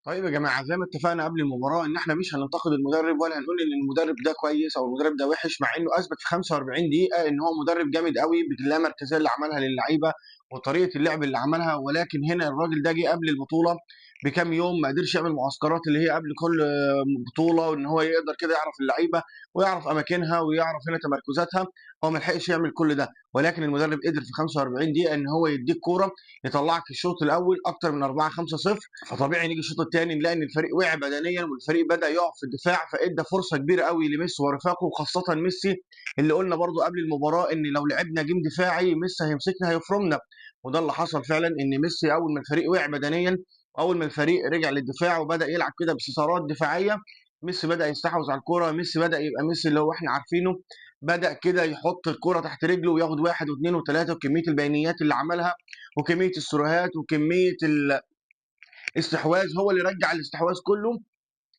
طيب يا جماعة زي ما اتفقنا قبل المباراة إن إحنا مش هننتقد المدرب ولا هنقول إن المدرب ده كويس أو المدرب ده وحش، مع إنه أثبت في 45 دقيقة إن هو مدرب جامد قوي باللامركزية اللي عملها للعيبة وطريقة اللعب اللي عملها. ولكن هنا الراجل ده جه قبل البطولة بكام يوم، ما قدرش يعمل معسكرات اللي هي قبل كل بطولة، وإن هو يقدر كده يعرف اللعيبة ويعرف أماكنها ويعرف هنا تمركزاتها. هو ما لحقش يعمل كل ده، ولكن المدرب قدر في 45 دقيقة إن هو يديك كورة يطلعك في الشوط الأول أكتر من 4-5-0. فطبيعي نيجي الشوط الثاني نلاقي ان الفريق وقع بدنيا والفريق بدا يقع في الدفاع، فادى فرصه كبيره قوي لميسي ورفاقه، وخاصه ميسي اللي قلنا برضو قبل المباراه ان لو لعبنا جيم دفاعي ميسي هيمسكنا هيفرمنا. وده اللي حصل فعلا، ان ميسي اول ما الفريق وقع بدنيا، اول ما الفريق رجع للدفاع وبدا يلعب كده باستثارات دفاعيه، ميسي بدا يستحوذ على الكوره. ميسي بدا يبقى ميسي اللي هو احنا عارفينه، بدا كده يحط الكوره تحت رجله وياخد واحد واثنين وثلاثه، وكميه البينيات اللي عملها وكميه السروهات وكميه استحواذ، هو اللي رجع الاستحواذ كله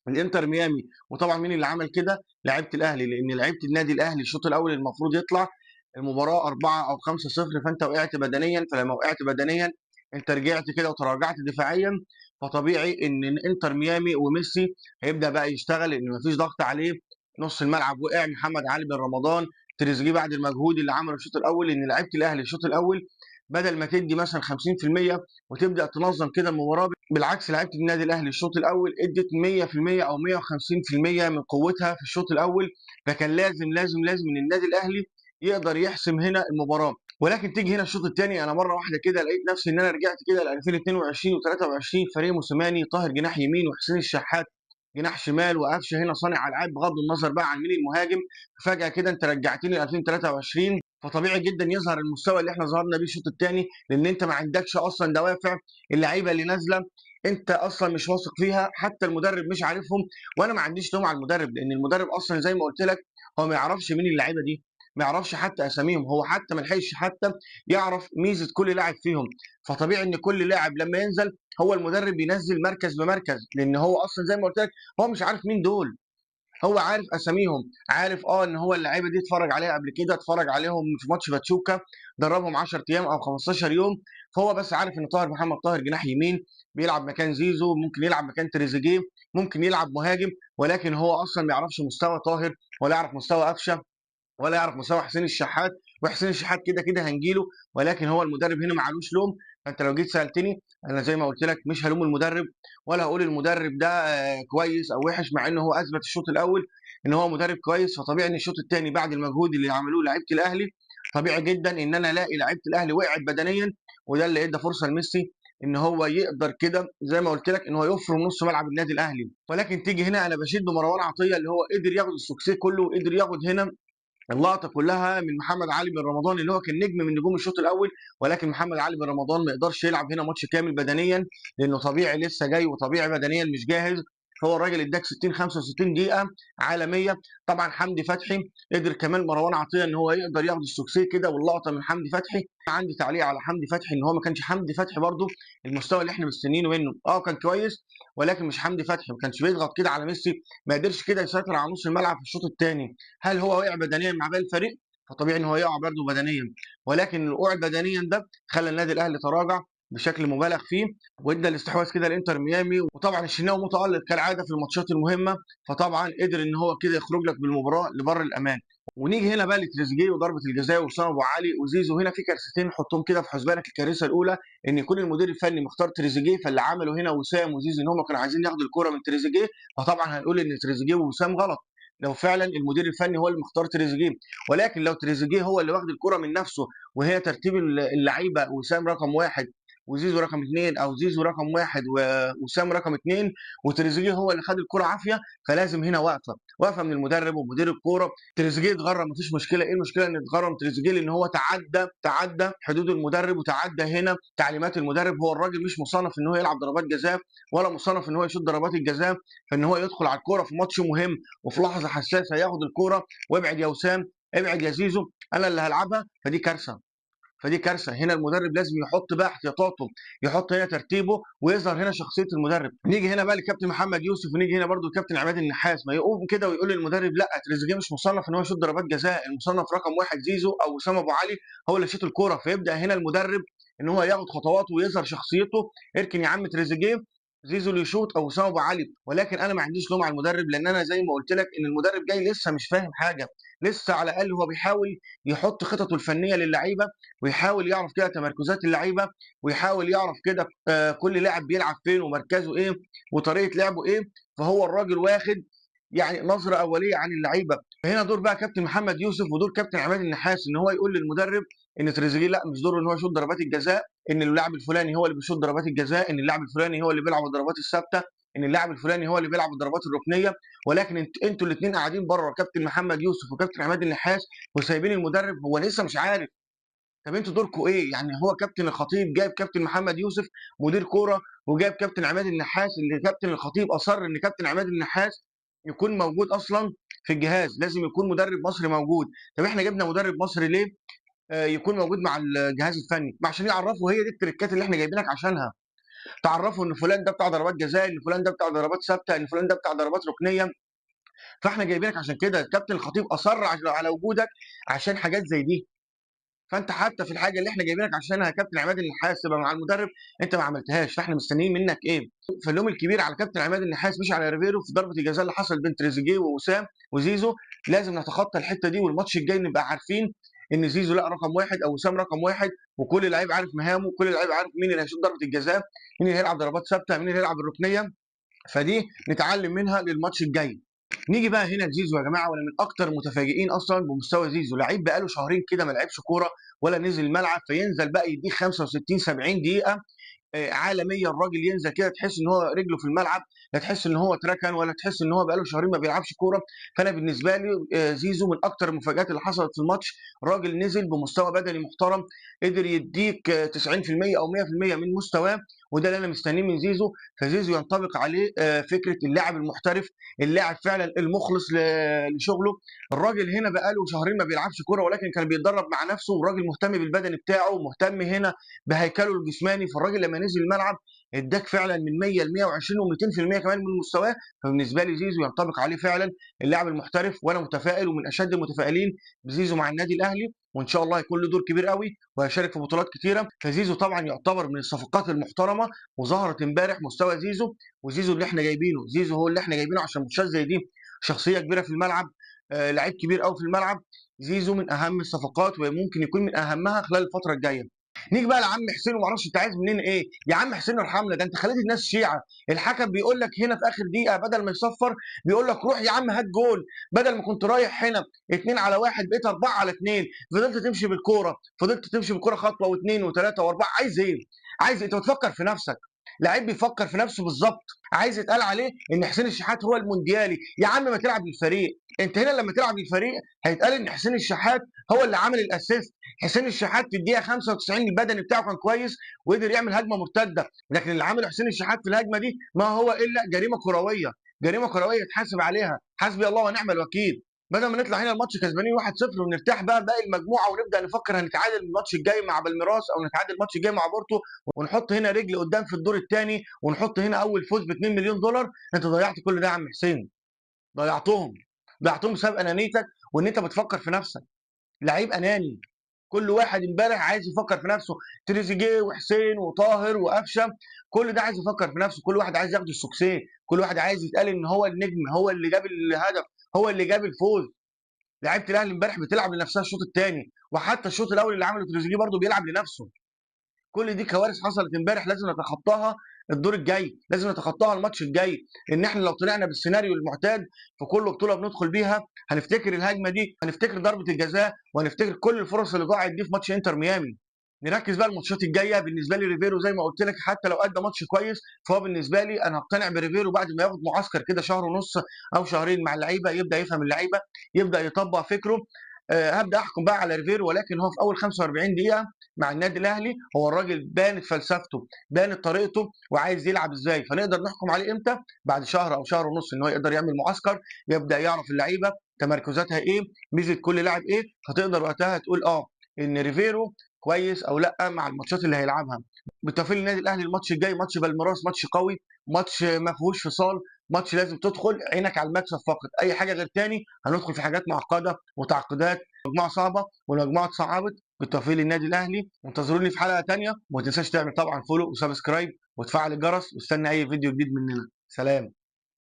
الانتر ميامي. وطبعا مين اللي عمل كده؟ لعيبه الاهلي، لان لعيبه النادي الاهلي الشوط الاول المفروض يطلع المباراه 4 او 5-0، فانت وقعت بدنيا. فلما وقعت بدنيا انت رجعت كده وتراجعت دفاعيا، فطبيعي ان انتر ميامي وميسي هيبدا بقى يشتغل، ان مفيش ضغط عليه. نص الملعب وقع، محمد علي بن رمضان، تريزيجيه، بعد المجهود اللي عمله الشوط الاول. ان لعيبه الاهلي الشوط الاول بدل ما تدي مثلا 50% وتبدا تنظم كده المباراه، بالعكس لعيبه النادي الاهلي الشوط الاول ادت 100% او 150% من قوتها في الشوط الاول. فكان لازم ان النادي الاهلي يقدر يحسم هنا المباراه. ولكن تيجي هنا الشوط الثاني، انا مره واحده كده لقيت نفسي ان انا رجعت كده ل 2022 و23، فريق موسيماني، طاهر جناح يمين وحسين الشحات جناح شمال وقفشه هنا صانع العاب، بغض النظر بقى عن مين المهاجم. فجاه كده انت رجعتني ل 2023، فطبيعي جدا يظهر المستوى اللي احنا ظهرنا بيه الشوط الثاني، لان انت ما عندكش اصلا دوافع. اللعيبه اللي نازله انت اصلا مش واثق فيها، حتى المدرب مش عارفهم. وانا ما عنديش لوم على المدرب، لان المدرب اصلا زي ما قلت لك هو ما يعرفش مين اللعيبه دي، ما يعرفش حتى اساميهم، هو حتى ما لحقش حتى يعرف ميزه كل لاعب فيهم. فطبيعي ان كل لاعب لما ينزل هو المدرب بينزل مركز بمركز، لان هو اصلا زي ما قلت لك هو مش عارف مين دول. هو عارف اساميهم، عارف ان هو اللعيبه دي اتفرج عليها قبل كده، اتفرج عليهم في ماتش باتشوكا، دربهم 10 ايام او 15 يوم. فهو بس عارف ان طاهر محمد طاهر جناح يمين بيلعب مكان زيزو، ممكن يلعب مكان تريزيجيه، ممكن يلعب مهاجم. ولكن هو اصلا ما يعرفش مستوى طاهر، ولا يعرف مستوى قفشه، ولا يعرف مستوى حسين الشحات. وحسين الشحات كده كده هنجيله، ولكن هو المدرب هنا معلوش لوم. فانت لو جيت سالتني انا زي ما قلت لك مش هلوم المدرب، ولا هقول المدرب ده كويس او وحش، مع انه هو اثبت الشوط الاول ان هو مدرب كويس. فطبيعي ان الشوط الثاني بعد المجهود اللي عملوه لعيبه الاهلي، طبيعي جدا ان انا الاقي لعيبه الاهلي وقعت بدنيا. وده اللي ادى فرصه لميسي ان هو يقدر كده زي ما قلت لك ان هو يفرم نص ملعب النادي الاهلي. ولكن تيجي هنا انا بشيد بمروان عطيه اللي هو قدر ياخد السوكسيه كله، وقدر ياخد هنا اللقطه كلها من محمد علي بن رمضان اللي هو كان نجم من نجوم الشوط الاول. ولكن محمد علي بن رمضان ما يقدرش يلعب هنا ماتش كامل بدنيا، لانه طبيعي لسه جاي وطبيعي بدنيا مش جاهز. هو الراجل اداك 60 65 دقيقه عالميه. طبعا حمدي فتحي قدر كمان مروان عطيه ان هو يقدر ياخد السوكسيه كده واللقطه من حمدي فتحي. عندي تعليق على حمدي فتحي ان هو ما كانش حمدي فتحي برده المستوى اللي احنا مستنيينه منه. كان كويس، ولكن مش حمدي فتحي، ما كانش بيضغط كده على ميسي، ما قدرش كده يسيطر على نص الملعب في الشوط الثاني. هل هو وقع بدنيا مع باقي الفريق؟ فطبيعي ان هو يقع برضه بدنيا. ولكن الوقوع بدنيا ده خلى النادي الاهلي تراجع بشكل مبالغ فيه، وادى الاستحواذ كده لانتر ميامي. وطبعا الشناوي متالق كالعاده في الماتشات المهمه، فطبعا قدر ان هو كده يخرج لك بالمباراه لبر الامان. ونيجي هنا بقى لتريزيجيه وضربه الجزاء وسام ابو علي وزيزو. هنا في كارثتين نحطهم كده في حسبانك. الكارثه الاولى ان يكون المدير الفني مختار تريزيجيه، فاللي عمله هنا وسام وزيزو ان هم كانوا عايزين ياخدوا الكره من تريزيجيه. فطبعا هنقول ان تريزيجيه ووسام غلط لو فعلا المدير الفني هو اللي مختار تريزيجيه. ولكن لو تريزيجيه هو اللي واخد الكره من نفسه، وهي ترتيب اللعيبه وسام رقم واحد وزيزو رقم اثنين، او زيزو رقم واحد وسام رقم اثنين، وتريزيجيه هو اللي خد الكره عافيه، فلازم هنا واقفه من المدرب ومدير الكوره. تريزيجيه اتغرم مفيش مشكله، ايه المشكله ان اتغرم تريزيجيه؟ لان هو تعدى حدود المدرب وتعدى هنا تعليمات المدرب. هو الراجل مش مصنف ان هو يلعب ضربات جزاء، ولا مصنف ان هو يشوط ضربات الجزاء. فان هو يدخل على الكوره في ماتش مهم وفي لحظه حساسه ياخد الكوره وابعد يا وسام، ابعد يا زيزو، انا اللي هلعبها، فدي كارثه. فدي كارثه. هنا المدرب لازم يحط بقى احتياطاته، يحط هنا ترتيبه، ويظهر هنا شخصيه المدرب. نيجي هنا بقى لكابتن محمد يوسف، ونيجي هنا برضو لكابتن عماد النحاس، ما يقوم كده ويقول للمدرب لا تريزيجيه مش مصنف ان هو يشوط ضربات جزاء، المصنف رقم واحد زيزو او وسام ابو علي هو اللي يشوط الكوره. فيبدا هنا المدرب ان هو ياخد خطواته ويظهر شخصيته. اركن يا عم تريزيجيه، زيزو اللي يشوط او وسام ابو علي، ولكن انا ما عنديش لوم على المدرب، لان انا زي ما قلت لك ان المدرب جاي لسه مش فاهم حاجه، لسه على الاقل هو بيحاول يحط خططه الفنيه للعيبه، ويحاول يعرف كده تمركزات اللعيبه، ويحاول يعرف كده كل لاعب بيلعب فين ومركزه ايه وطريقه لعبه ايه. فهو الراجل واخد يعني نظره اوليه عن اللعيبه. فهنا دور بقى كابتن محمد يوسف ودور كابتن عماد النحاس ان هو يقول للمدرب ان تريزيجيه لا، مش دوره ان هو يشوط ضربات الجزاء، ان اللاعب الفلاني هو اللي بيشوط ضربات الجزاء، ان اللاعب الفلاني هو اللي بيلعب الضربات الثابته، ان اللاعب الفلاني هو اللي بيلعب الضربات الركنيه. ولكن انتوا الاثنين قاعدين بره، كابتن محمد يوسف وكابتن عماد النحاس، وسايبين المدرب هو لسه مش عارف. طب انتوا دوركم ايه؟ يعني هو كابتن الخطيب جايب كابتن محمد يوسف مدير كوره، وجايب كابتن عماد النحاس، اللي كابتن الخطيب اصر ان كابتن عماد النحاس يكون موجود اصلا في الجهاز، لازم يكون مدرب مصري موجود. طب احنا جبنا مدرب مصري ليه؟ يكون موجود مع الجهاز الفني عشان يعرفوا، هي دي التريكات اللي احنا جايبينك عشانها، تعرفوا ان فلان ده بتاع ضربات جزاء، ان فلان ده بتاع ضربات ثابته، ان فلان ده بتاع ضربات ركنيه. فاحنا جايبينك عشان كده، الكابتن الخطيب اصر على وجودك عشان حاجات زي دي. فانت حتى في الحاجه اللي احنا جايبينك عشانها يا كابتن عماد النحاس تبقى مع المدرب، انت ما عملتهاش، فاحنا مستنيين منك ايه؟ فاللوم الكبير على كابتن عماد النحاس مش على ريفيرو في ضربه الجزاء اللي حصلت بين تريزيجيه ووسام وزيزو. لازم نتخطى الحته دي، والماتش الجاي نبقى عارفين ان زيزو لا رقم واحد او وسام رقم واحد، وكل لعيب عارف مهامه، وكل لعيب عارف مين اللي هيشوط ضربه الجزاء، مين اللي هيلعب ضربات ثابته، مين اللي هيلعب الركنيه. فدي نتعلم منها للماتش الجاي. نيجي بقى هنا لزيزو يا جماعه، وانا من اكتر المتفاجئين اصلا بمستوى زيزو، لعيب بقاله شهرين كده ما لعبش كوره ولا نزل الملعب، فينزل بقى يديك 65 70 دقيقه عالميه. الراجل ينزل كده تحس ان هو رجله في الملعب، لا تحس ان هو اتركن ولا تحس ان هو بقاله شهرين ما بيلعبش كوره. فانا بالنسبه لي زيزو من اكتر المفاجات اللي حصلت في الماتش. راجل نزل بمستوى بدني محترم، قدر يديك 90% او 100% من مستواه، وده اللي انا مستنيه من زيزو. فزيزو ينطبق عليه فكره اللاعب المحترف، اللاعب فعلا المخلص لشغله. الراجل هنا بقاله شهرين ما بيلعبش كوره، ولكن كان بيتدرب مع نفسه، والراجل مهتم بالبدني بتاعه، مهتم هنا بهيكله الجسماني. فالراجل لما نزل الملعب اداك فعلا من 100 ل 120 و200% كمان من مستواه. فبالنسبه لي زيزو ينطبق عليه فعلا اللاعب المحترف، وانا متفائل ومن اشد المتفائلين بزيزو مع النادي الاهلي، وان شاء الله هيكون له دور كبير قوي وهيشارك في بطولات كتيره. فزيزو طبعا يعتبر من الصفقات المحترمه، وظهرت امبارح مستوى زيزو. وزيزو اللي احنا جايبينه، زيزو هو اللي احنا جايبينه عشان ماتشات زي دي، شخصيه كبيره في الملعب، لعيب كبير قوي في الملعب. زيزو من اهم الصفقات، وممكن يكون من اهمها خلال الفتره الجايه. نيجي بقى لعم حسين، وما اعرفش انت عايز مننا ايه يا عم حسين، ارحمنا، ده انت خليت الناس شيعه. الحكم بيقول لك هنا في اخر دقيقه بدل ما يصفر، بيقول لك روح يا عم هات جول، بدل ما كنت رايح هنا 2-1 بقيت 4-2، فضلت تمشي بالكوره، فضلت تمشي بالكوره خطوه واثنين وثلاثه واربعه. عايز ايه؟ عايز إيه؟ انت بتفكر في نفسك، لعيب بيفكر في نفسه بالظبط. عايز يتقال عليه ان حسين الشحات هو المونديالي؟ يا عم ما تلعب للفريق. انت هنا لما تلعب للفريق هيتقال ان حسين الشحات هو اللي عامل الاسيست. حسين الشحات في الدقيقه 95 البدني بتاعه كان كويس، وقدر يعمل هجمه مرتده، لكن اللي عمله حسين الشحات في الهجمه دي ما هو الا جريمه كرويه، جريمه كرويه يتحاسب عليها. حسبي الله ونعم الوكيل. بدل ما نطلع هنا الماتش كسبانين 1-0 ونرتاح بقى باقي المجموعه، ونبدا نفكر هنتعادل الماتش الجاي مع بالميراس او نتعادل الماتش الجاي مع بورتو، ونحط هنا رجل قدام في الدور الثاني، ونحط هنا اول فوز ب 2 مليون دولار. انت ضيعت كل ده يا عم حسين، ضيعتهم، ضيعتهم بسبب انانيتك، وان انت بتفكر في نفسك. لعيب اناني، كل واحد امبارح عايز يفكر في نفسه، تريزيجيه وحسين وطاهر وقفشه، كل ده عايز يفكر في نفسه، كل واحد عايز ياخد السوكسيه، كل واحد عايز يتقال ان هو النجم، هو اللي جاب الهدف، هو اللي جاب الفوز. لعيبه الاهلي امبارح بتلعب لنفسها الشوط الثاني، وحتى الشوط الاول اللي عمله تريزيجيه برضه بيلعب لنفسه. كل دي كوارث حصلت امبارح لازم نتخطاها الدور الجاي، لازم نتخطاها الماتش الجاي. ان احنا لو طلعنا بالسيناريو المعتاد في كل بطوله بندخل بيها، هنفتكر الهجمه دي، هنفتكر ضربه الجزاء، وهنفتكر كل الفرص اللي ضاعت دي في ماتش انتر ميامي. نركز بقى الماتشات الجايه. بالنسبه لي ريفيرو زي ما قلت لك، حتى لو ادى ماتش كويس، فهو بالنسبه لي انا هقتنع بريفيرو بعد ما ياخد معسكر كده شهر ونص او شهرين مع اللعيبه، يبدا يفهم اللعيبه، يبدا يطبق فكره. هبدا احكم بقى على ريفيرو، ولكن هو في اول 45 دقيقه مع النادي الاهلي هو الراجل بانت فلسفته، بانت طريقته، وعايز يلعب ازاي. فنقدر نحكم عليه امتى؟ بعد شهر او شهر ونص، ان هو يقدر يعمل معسكر، يبدا يعرف اللعيبه تمركزاتها ايه، ميزه كل لاعب ايه. فتقدر وقتها تقول ان ريفيرو كويس او لا مع الماتشات اللي هيلعبها. بالتوفيق للنادي الاهلي الماتش الجاي، ماتش بالميراس، ماتش قوي، ماتش ما فيهوش فصال، ماتش لازم تدخل عينك على المكسب فقط، اي حاجه غير تاني هندخل في حاجات معقده وتعقيدات. مجموعه صعبه والمجموعه اتصعبت. بالتوفيق للنادي الاهلي، وانتظروني في حلقه تانيه، وما تنساش تعمل طبعا فولو وسبسكرايب وتفعل الجرس، واستنى اي فيديو جديد مننا. سلام.